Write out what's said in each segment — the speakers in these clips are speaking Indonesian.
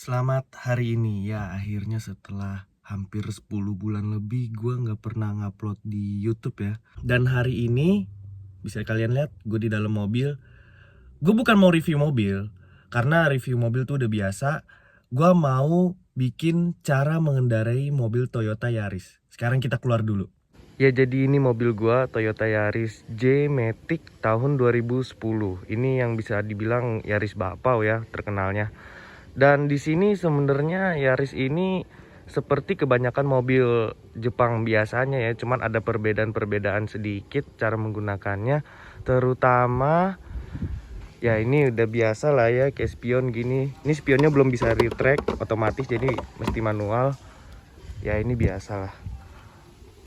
Selamat hari ini ya, akhirnya setelah hampir 10 bulan lebih gue nggak pernah ngupload di YouTube ya. Dan hari ini bisa kalian lihat gue di dalam mobil. Gue bukan mau review mobil, karena review mobil tuh udah biasa. Gue mau bikin cara mengendarai mobil Toyota Yaris. Sekarang kita keluar dulu. Ya, jadi ini mobil gua Toyota Yaris J-Matic tahun 2010. Ini yang bisa dibilang Yaris Bapau ya terkenalnya. Dan di sini sebenarnya Yaris ini seperti kebanyakan mobil Jepang biasanya ya, cuman ada perbedaan-perbedaan sedikit cara menggunakannya. Terutama ya ini udah biasa lah ya, kayak spion gini. Ini spionnya belum bisa retract otomatis, jadi mesti manual. Ya ini biasa lah.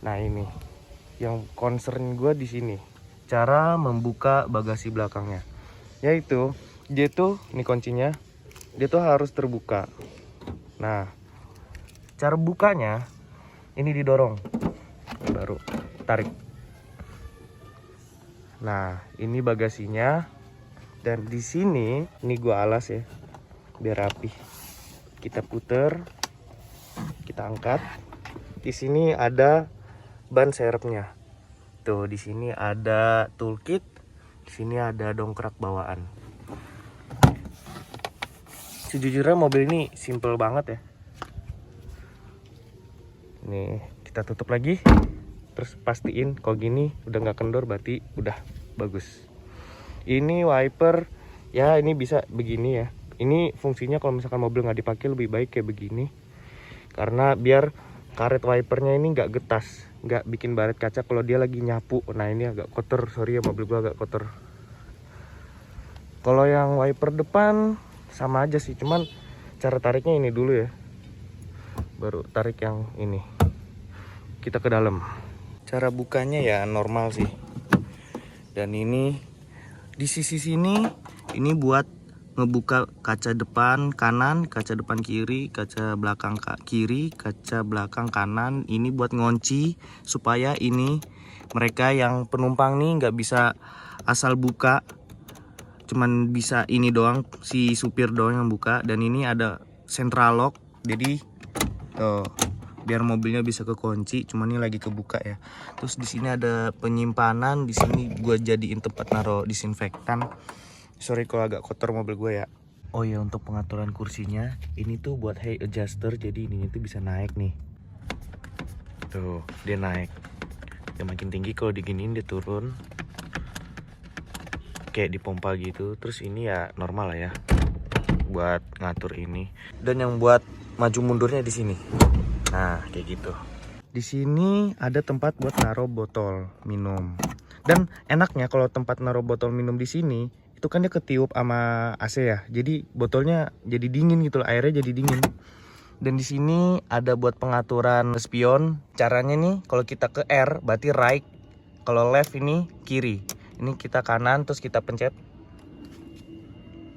Nah ini yang concern gue di sini, cara membuka bagasi belakangnya. Yaitu dia tuh, ini kuncinya, dia tuh harus terbuka. Nah, cara bukanya ini didorong, baru tarik. Nah, ini bagasinya. Dan di sini, ini gua alas ya, biar rapi. Kita puter, kita angkat. Di sini ada ban serepnya. Tuh, di sini ada toolkit, di sini ada dongkrak bawaan. Sejujurnya mobil ini simple banget ya. Nih kita tutup lagi, terus pastiin kalau gini udah nggak kendor, berarti udah bagus. Ini wiper ya, ini bisa begini ya. Ini fungsinya kalau misalkan mobil nggak dipakai lebih baik kayak begini, karena biar karet wipernya ini nggak getas, nggak bikin baret kaca kalau dia lagi nyapu. Nah ini agak kotor, sorry ya, mobil gua agak kotor. Kalau yang wiper depan sama aja sih, cuman cara tariknya ini dulu ya, baru tarik yang ini, kita ke dalam. Cara bukanya ya normal sih. Dan ini di sisi sini, ini buat ngebuka kaca depan kanan, kaca depan kiri, kaca belakang kiri, kaca belakang kanan. Ini buat ngunci supaya ini mereka yang penumpang nih nggak bisa asal buka, cuman bisa ini doang, si supir doang yang buka. Dan ini ada central lock, jadi tuh biar mobilnya bisa kekunci, cuman ini lagi kebuka ya. Terus di sini ada penyimpanan, di sini gue jadiin tempat naruh disinfektan. Sorry kalau agak kotor mobil gue ya. Oh ya, untuk pengaturan kursinya ini tuh buat height adjuster, jadi ininya tuh bisa naik nih. Tuh dia naik, dia makin tinggi, kalau diginiin dia turun kayak dipompa gitu. Terus ini ya normal lah ya buat ngatur ini. Dan yang buat maju mundurnya di sini. Nah, kayak gitu. Di sini ada tempat buat naruh botol minum. Dan enaknya kalau tempat naruh botol minum di sini, itu kan dia ketiup sama AC ya. Jadi botolnya jadi dingin gitu loh, airnya jadi dingin. Dan di sini ada buat pengaturan spion. Caranya nih, kalau kita ke R berarti right, kalau left ini kiri. Ini kita kanan, terus kita pencet.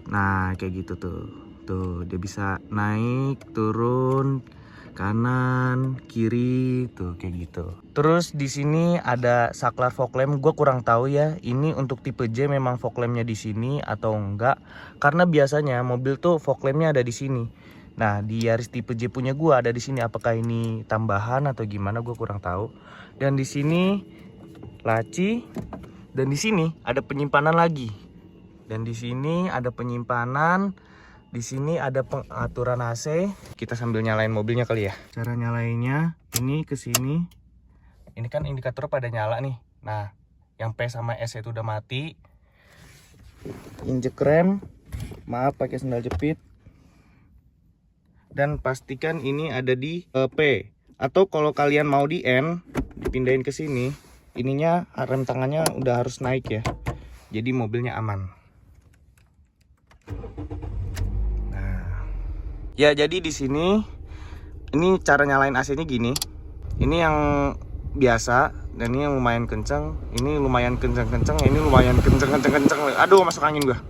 Nah, kayak gitu tuh. Tuh, dia bisa naik, turun, kanan, kiri, tuh kayak gitu. Terus di sini ada saklar fog lamp. Gue kurang tahu ya, ini untuk tipe J memang fog lampnya di sini atau enggak. Karena biasanya mobil tuh fog lampnya ada di sini. Nah, di Yaris tipe J punya gue ada di sini. Apakah ini tambahan atau gimana? Gue kurang tahu. Dan di sini laci. Dan di sini ada penyimpanan lagi. Dan di sini ada penyimpanan. Di sini ada pengaturan AC. Kita sambil nyalain mobilnya kali ya. Cara nyalainnya ini ke sini. Ini kan indikator pada nyala nih. Nah, yang P sama S itu udah mati. Injek rem. Maaf pakai sendal jepit. Dan pastikan ini ada di P. Atau kalau kalian mau di N, dipindahin ke sini. Ininya rem tangannya udah harus naik ya. Jadi mobilnya aman. Ya, jadi di sini ini cara nyalain AC-nya gini. Ini yang biasa dan ini yang lumayan kenceng. Ini lumayan kenceng-kenceng, ini lumayan kenceng-kenceng. Aduh, masuk angin gua.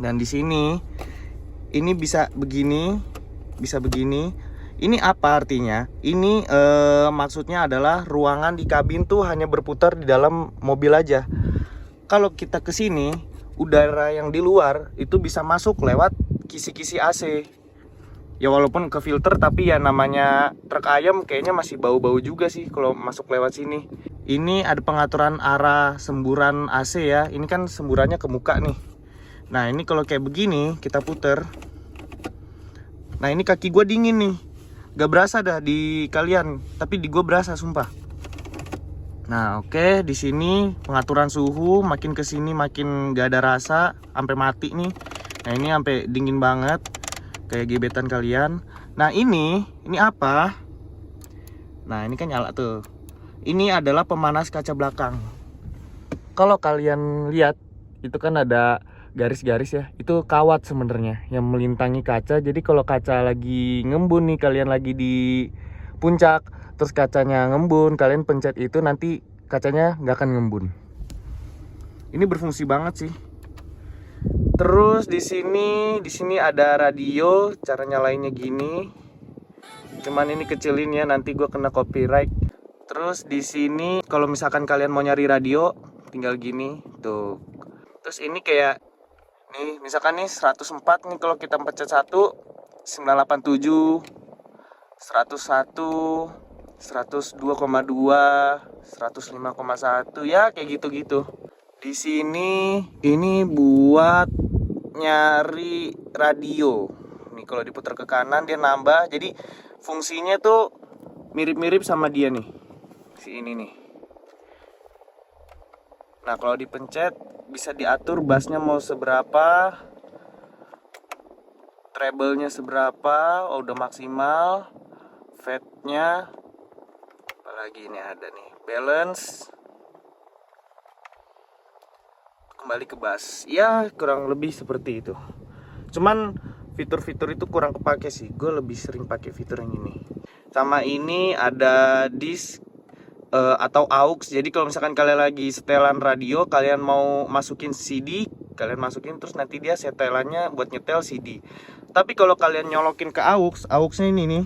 Dan di sini ini bisa begini, bisa begini. Ini apa artinya? Ini maksudnya adalah ruangan di kabin tuh hanya berputar di dalam mobil aja. Kalau kita ke sini, udara yang di luar itu bisa masuk lewat kisi-kisi AC. Ya walaupun ke filter, tapi ya namanya truk ayam kayaknya masih bau-bau juga sih kalau masuk lewat sini. Ini ada pengaturan arah semburan AC ya. Ini kan semburannya ke muka nih. Nah ini kalau kayak begini kita puter. Nah ini kaki gue dingin nih. Gak berasa dah di kalian, tapi di gue berasa sumpah. Nah oke, di sini pengaturan suhu makin kesini makin gak ada rasa, sampai mati nih. Nah ini sampai dingin banget, kayak gebetan kalian. Nah ini apa? Nah ini kan nyala tuh. Ini adalah pemanas kaca belakang. Kalau kalian lihat itu kan ada garis-garis ya, itu kawat sebenarnya yang melintangi kaca. Jadi kalau kaca lagi ngembun nih, kalian lagi di puncak, terus kacanya ngembun, kalian pencet itu nanti kacanya nggak akan ngembun. Ini berfungsi banget sih. Terus di sini ada radio, cara nyalainnya gini. Cuman ini kecilin ya, nanti gue kena copyright. Terus di sini kalau misalkan kalian mau nyari radio, tinggal gini tuh. Terus ini kayak nih, misalkan nih 104 nih, kalau kita pencet 1, 987, 101, 102,2, 105,1 ya kayak gitu-gitu. Di sini ini buat nyari radio. Nih kalau diputar ke kanan dia nambah. Jadi fungsinya tuh mirip-mirip sama dia nih. Si ini nih. Nah kalau dipencet bisa diatur bassnya mau seberapa, treble-nya seberapa, udah maksimal, fade-nya, apalagi ini ada nih, balance, kembali ke bass. Ya kurang lebih seperti itu. Cuman fitur-fitur itu kurang kepake sih. Gue lebih sering pakai fitur yang ini. Sama ini ada disk atau aux. Jadi kalau misalkan kalian lagi setelan radio, kalian mau masukin CD, kalian masukin terus nanti dia setelannya buat nyetel CD. Tapi kalau kalian nyolokin ke auxnya ini nih,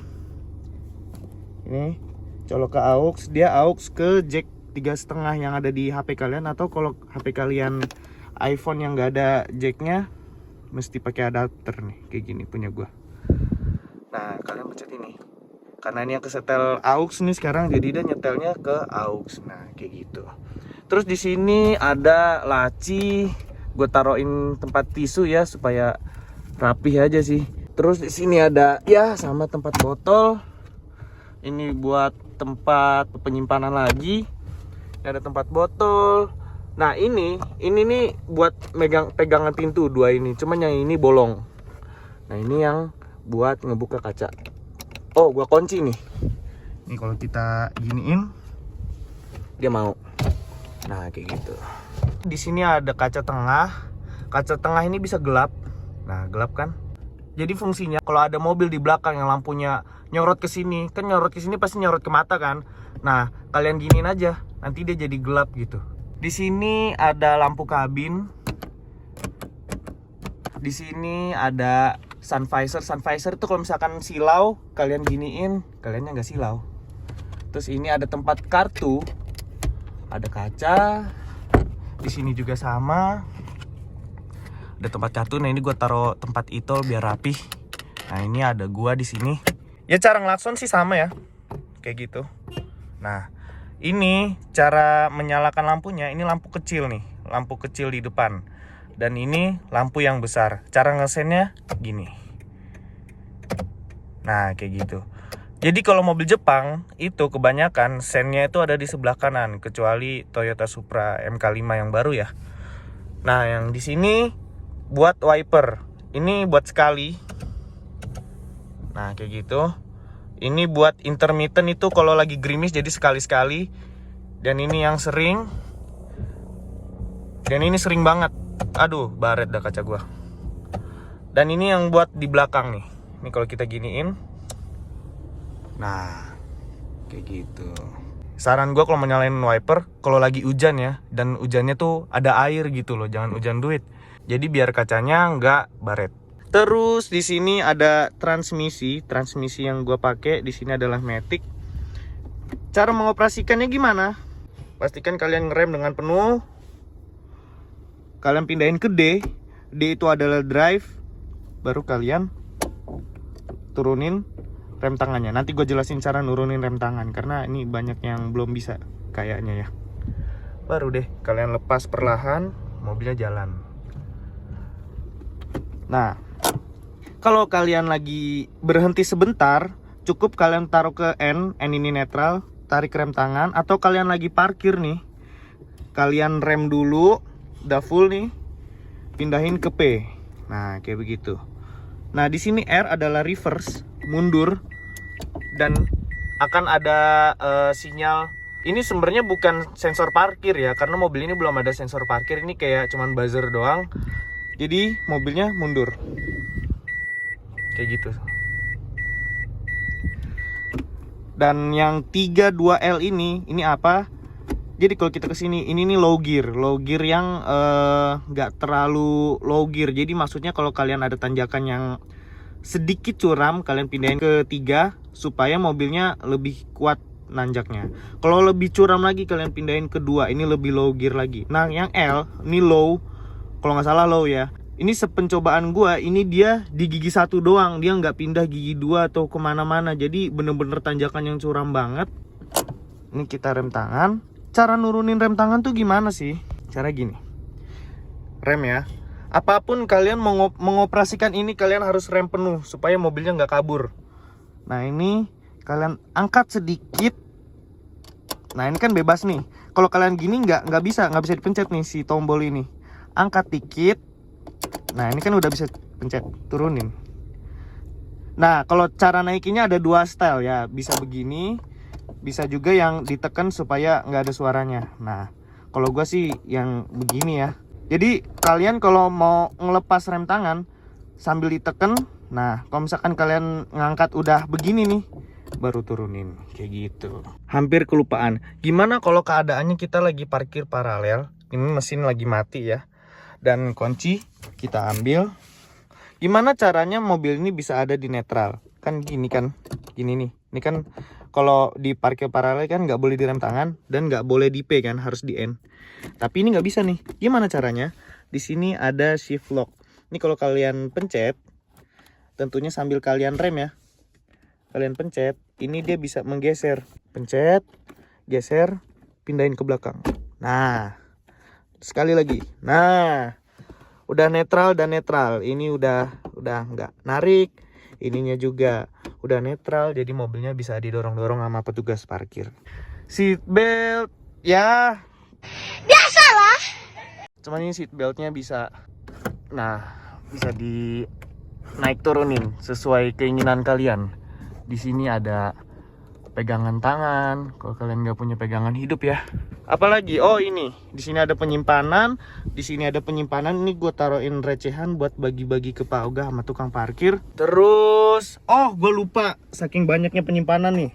ini colok ke aux, dia aux ke jack 3,5 yang ada di HP kalian. Atau kalau HP kalian iPhone yang nggak ada jacknya, mesti pakai adapter nih, kayak gini punya gua. Nah kalian pencet ini, karena ini yang kesetel aux nih sekarang, jadi dia nyetelnya ke aux. Nah kayak gitu. Terus di sini ada laci, gue taruhin tempat tisu ya supaya rapih aja sih. Terus di sini ada ya sama tempat botol. Ini buat tempat penyimpanan lagi. Ini ada tempat botol. Nah ini nih buat pegangan pintu dua ini. Cuman yang ini bolong. Nah ini yang buat ngebuka kaca. Oh, gua kunci nih. Nih kalau kita giniin, dia mau. Nah, kayak gitu. Di sini ada kaca tengah. Kaca tengah ini bisa gelap. Nah, gelap kan? Jadi fungsinya kalau ada mobil di belakang yang lampunya nyorot ke sini, kan nyorot ke sini pasti nyorot ke mata kan? Nah, kalian giniin aja, nanti dia jadi gelap gitu. Di sini ada lampu kabin. Di sini ada sun visor itu kalau misalkan silau, kalian giniin, kaliannya nggak silau. Terus ini ada tempat kartu, ada kaca. Di sini juga sama, ada tempat kartu. Nah ini gue taruh tempat itol biar rapih. Nah ini ada gua di sini. Ya cara ngelakson sih sama ya, kayak gitu. Nah ini cara menyalakan lampunya. Ini lampu kecil nih, lampu kecil di depan. Dan ini lampu yang besar. Cara ngesennya gini. Nah kayak gitu. Jadi kalau mobil Jepang itu kebanyakan sennya itu ada di sebelah kanan, kecuali Toyota Supra MK5 yang baru ya. Nah yang di sini buat wiper. Ini buat sekali. Nah kayak gitu. Ini buat intermittent, itu kalau lagi gerimis jadi sekali-sekali. Dan ini yang sering. Dan ini sering banget. Aduh, baret dah kaca gua. Dan ini yang buat di belakang nih. Ini kalau kita giniin. Nah, kayak gitu. Saran gua kalau mau nyalain wiper, kalau lagi hujan ya, dan hujannya tuh ada air gitu loh, jangan hujan duit. Jadi biar kacanya nggak baret. Terus di sini ada transmisi yang gua pakai di sini adalah Matic. Cara mengoperasikannya gimana? Pastikan kalian ngerem dengan penuh. Kalian pindahin ke D. D itu adalah drive. Baru kalian turunin rem tangannya. Nanti gue jelasin cara nurunin rem tangan karena ini banyak yang belum bisa kayaknya ya. Baru deh kalian lepas perlahan, mobilnya jalan. Nah, kalau kalian lagi berhenti sebentar, cukup kalian taruh ke N ini netral, tarik rem tangan. Atau kalian lagi parkir nih, kalian rem dulu, udah full nih, pindahin ke P. Nah, kayak begitu. Nah, di sini R adalah reverse, mundur, dan akan ada sinyal. Ini sebenarnya bukan sensor parkir ya, karena mobil ini belum ada sensor parkir. Ini kayak cuman buzzer doang. Jadi mobilnya mundur. Kayak gitu. Dan yang 32L ini apa? Jadi kalau kita kesini, ini nih low gear yang nggak terlalu low gear. Jadi maksudnya kalau kalian ada tanjakan yang sedikit curam, kalian pindahin ke 3 supaya mobilnya lebih kuat nanjaknya. Kalau lebih curam lagi, kalian pindahin ke 2, ini lebih low gear lagi. Nah, yang L ini low, kalau nggak salah low ya. Ini sepencobaan gua, ini dia di gigi 1 doang, dia nggak pindah gigi 2 atau kemana-mana. Jadi bener-bener tanjakan yang curam banget. Ini kita rem tangan. Cara nurunin rem tangan tuh gimana sih? Cara gini, rem ya. Apapun kalian mengoperasikan ini, kalian harus rem penuh supaya mobilnya nggak kabur. Nah, ini kalian angkat sedikit. Nah, ini kan bebas nih. Kalau kalian gini nggak bisa dipencet nih si tombol ini. Angkat dikit. Nah, ini kan udah bisa pencet, turunin. Nah, kalau cara naikinnya ada 2 style ya. Bisa begini, bisa juga yang ditekan supaya nggak ada suaranya. Nah, kalau gua sih yang begini ya. Jadi kalian kalau mau ngelepas rem tangan sambil ditekan. Nah, kalau misalkan kalian ngangkat udah begini nih, baru turunin kayak gitu. Hampir kelupaan. Gimana kalau keadaannya kita lagi parkir paralel, ini mesin lagi mati ya, dan kunci kita ambil. Gimana caranya mobil ini bisa ada di netral? Kan gini kan, gini nih. Ini kan kalau di parkir paralel kan nggak boleh direm tangan dan nggak boleh di P kan, harus di N. Tapi ini nggak bisa nih. Gimana caranya? Di sini ada shift lock. Ini kalau kalian pencet, tentunya sambil kalian rem ya. Kalian pencet, ini dia bisa menggeser. Pencet, geser, pindahin ke belakang. Nah, sekali lagi. Nah, udah netral dan netral. Ini udah nggak narik. Ininya juga udah netral, jadi mobilnya bisa didorong-dorong sama petugas parkir. Seat belt ya biasalah. Cuman ini seat beltnya bisa, bisa di naik turunin sesuai keinginan kalian. Di sini ada pegangan tangan kalau kalian nggak punya pegangan hidup ya. Apalagi, oh ini di sini ada penyimpanan, di sini ada penyimpanan. Ini gue taruhin recehan buat bagi-bagi ke Pak Oga sama tukang parkir. Terus, oh gue lupa, saking banyaknya penyimpanan nih.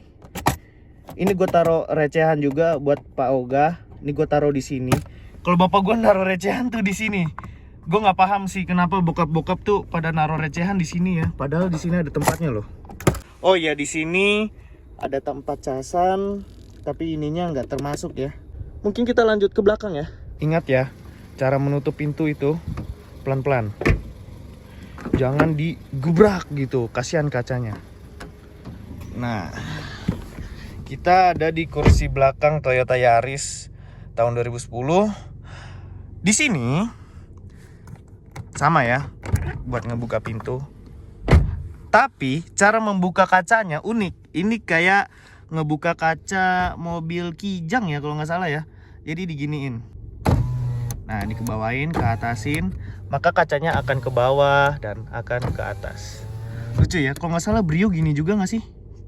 Ini gue taruh recehan juga buat Pak Oga. Ini gue taruh di sini. Kalau bapak gue naruh recehan tuh di sini. Gue nggak paham sih kenapa bokap-bokap tuh pada naruh recehan di sini ya. Padahal di sini ada tempatnya loh. Oh iya, di sini ada tempat casan, tapi ininya nggak termasuk ya. Mungkin kita lanjut ke belakang ya. Ingat ya, cara menutup pintu itu pelan-pelan. Jangan digubrak gitu, kasihan kacanya. Nah, kita ada di kursi belakang Toyota Yaris tahun 2010. Di sini sama ya, buat ngebuka pintu. Tapi cara membuka kacanya unik. Ini kayak ngebuka kaca mobil Kijang ya kalau nggak salah ya. Jadi diginiin. Nah, dikebawain, ke atasin, maka kacanya akan ke bawah dan akan ke atas. Lucu ya, kalau nggak salah Brio gini juga nggak sih?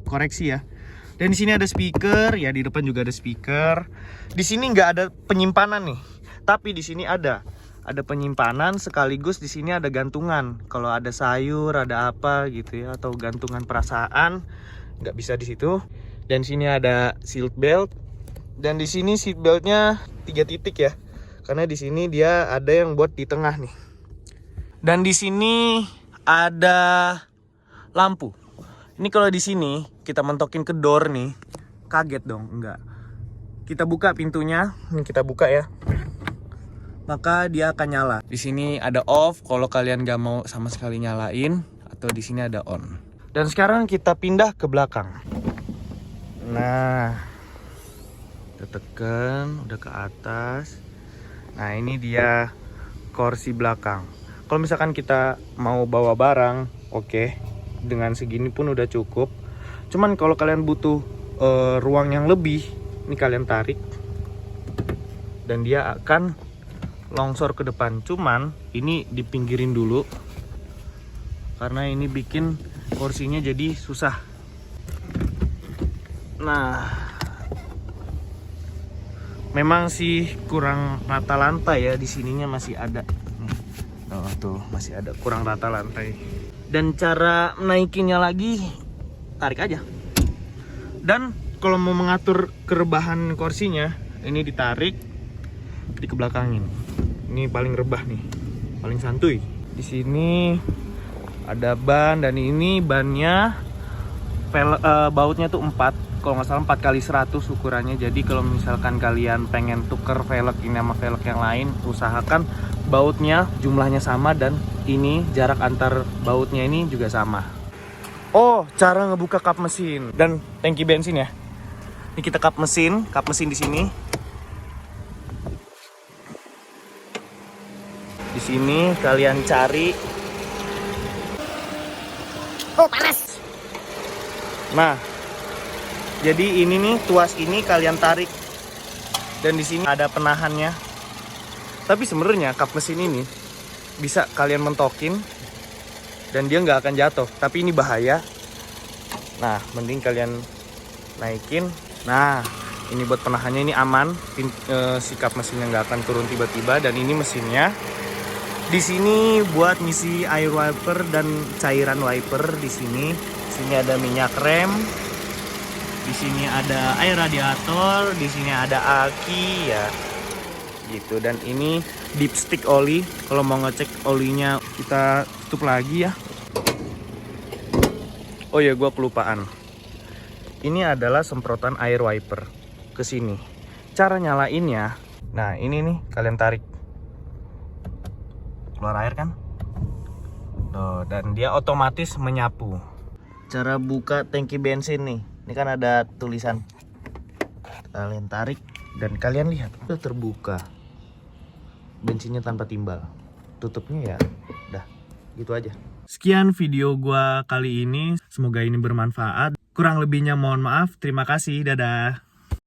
Koreksi ya. Dan di sini ada speaker, ya di depan juga ada speaker. Di sini nggak ada penyimpanan nih, tapi di sini ada penyimpanan sekaligus di sini ada gantungan. Kalau ada sayur, ada apa gitu ya, atau gantungan perasaan, nggak bisa di situ. Dan sini ada seat belt. Dan di sini seat beltnya 3 titik ya, karena di sini dia ada yang buat di tengah nih. Dan di sini ada lampu. Ini kalau di sini kita mentokin ke door nih, kaget dong? Enggak. Kita buka pintunya, ini kita buka ya. Maka dia akan nyala. Di sini ada off kalau kalian gak mau sama sekali nyalain, atau di sini ada on. Dan sekarang kita pindah ke belakang. Nah, kita tekan, udah ke atas. Nah, ini dia kursi belakang. Kalau misalkan kita mau bawa barang, oke, dengan segini pun udah cukup. Cuman kalau kalian butuh ruang yang lebih, ini kalian tarik dan dia akan longsor ke depan. Cuman ini dipinggirin dulu karena ini bikin kursinya jadi susah. Nah, memang sih kurang rata lantai ya, di sininya masih ada. Oh, tuh masih ada kurang rata lantai. Dan cara naikinnya lagi, tarik aja. Dan kalau mau mengatur kerebahan kursinya, ini ditarik, dikebelakangin. Ini paling rebah nih, paling santuy. Di sini ada ban, dan ini bannya bautnya tuh 4, kalau nggak salah 4x100 ukurannya. Jadi kalau misalkan kalian pengen tuker velg ini sama velg yang lain, usahakan bautnya jumlahnya sama dan ini jarak antar bautnya ini juga sama. Oh, cara ngebuka kap mesin dan tangki bensin ya. Ini kita kap mesin di sini. Di sini kalian cari. Oh, panas. Nah, jadi ini nih, tuas ini kalian tarik. Dan di sini ada penahannya. Tapi sebenarnya kap mesin ini bisa kalian mentokin dan dia nggak akan jatuh. Tapi ini bahaya. Nah, mending kalian naikin. Nah, ini buat penahannya, ini aman. Si kap mesinnya nggak akan turun tiba-tiba. Dan ini mesinnya. Di sini buat ngisi air wiper dan cairan wiper. Di sini ada minyak rem. Di sini ada air radiator. Di sini ada aki ya. Gitu. Dan ini dipstick oli. Kalau mau ngecek olinya kita tutup lagi ya. Oh ya, gua kelupaan. Ini adalah semprotan air wiper ke sini. Cara nyalainnya, nah ini nih, kalian tarik. Keluar air kan? Tuh, dan dia otomatis menyapu. Cara buka tangki bensin nih. Ini kan ada tulisan. Kalian tarik dan kalian lihat, udah terbuka. Bensinnya tanpa timbal. Tutupnya ya udah gitu aja. Sekian video gua kali ini, semoga ini bermanfaat. Kurang lebihnya mohon maaf. Terima kasih, dadah.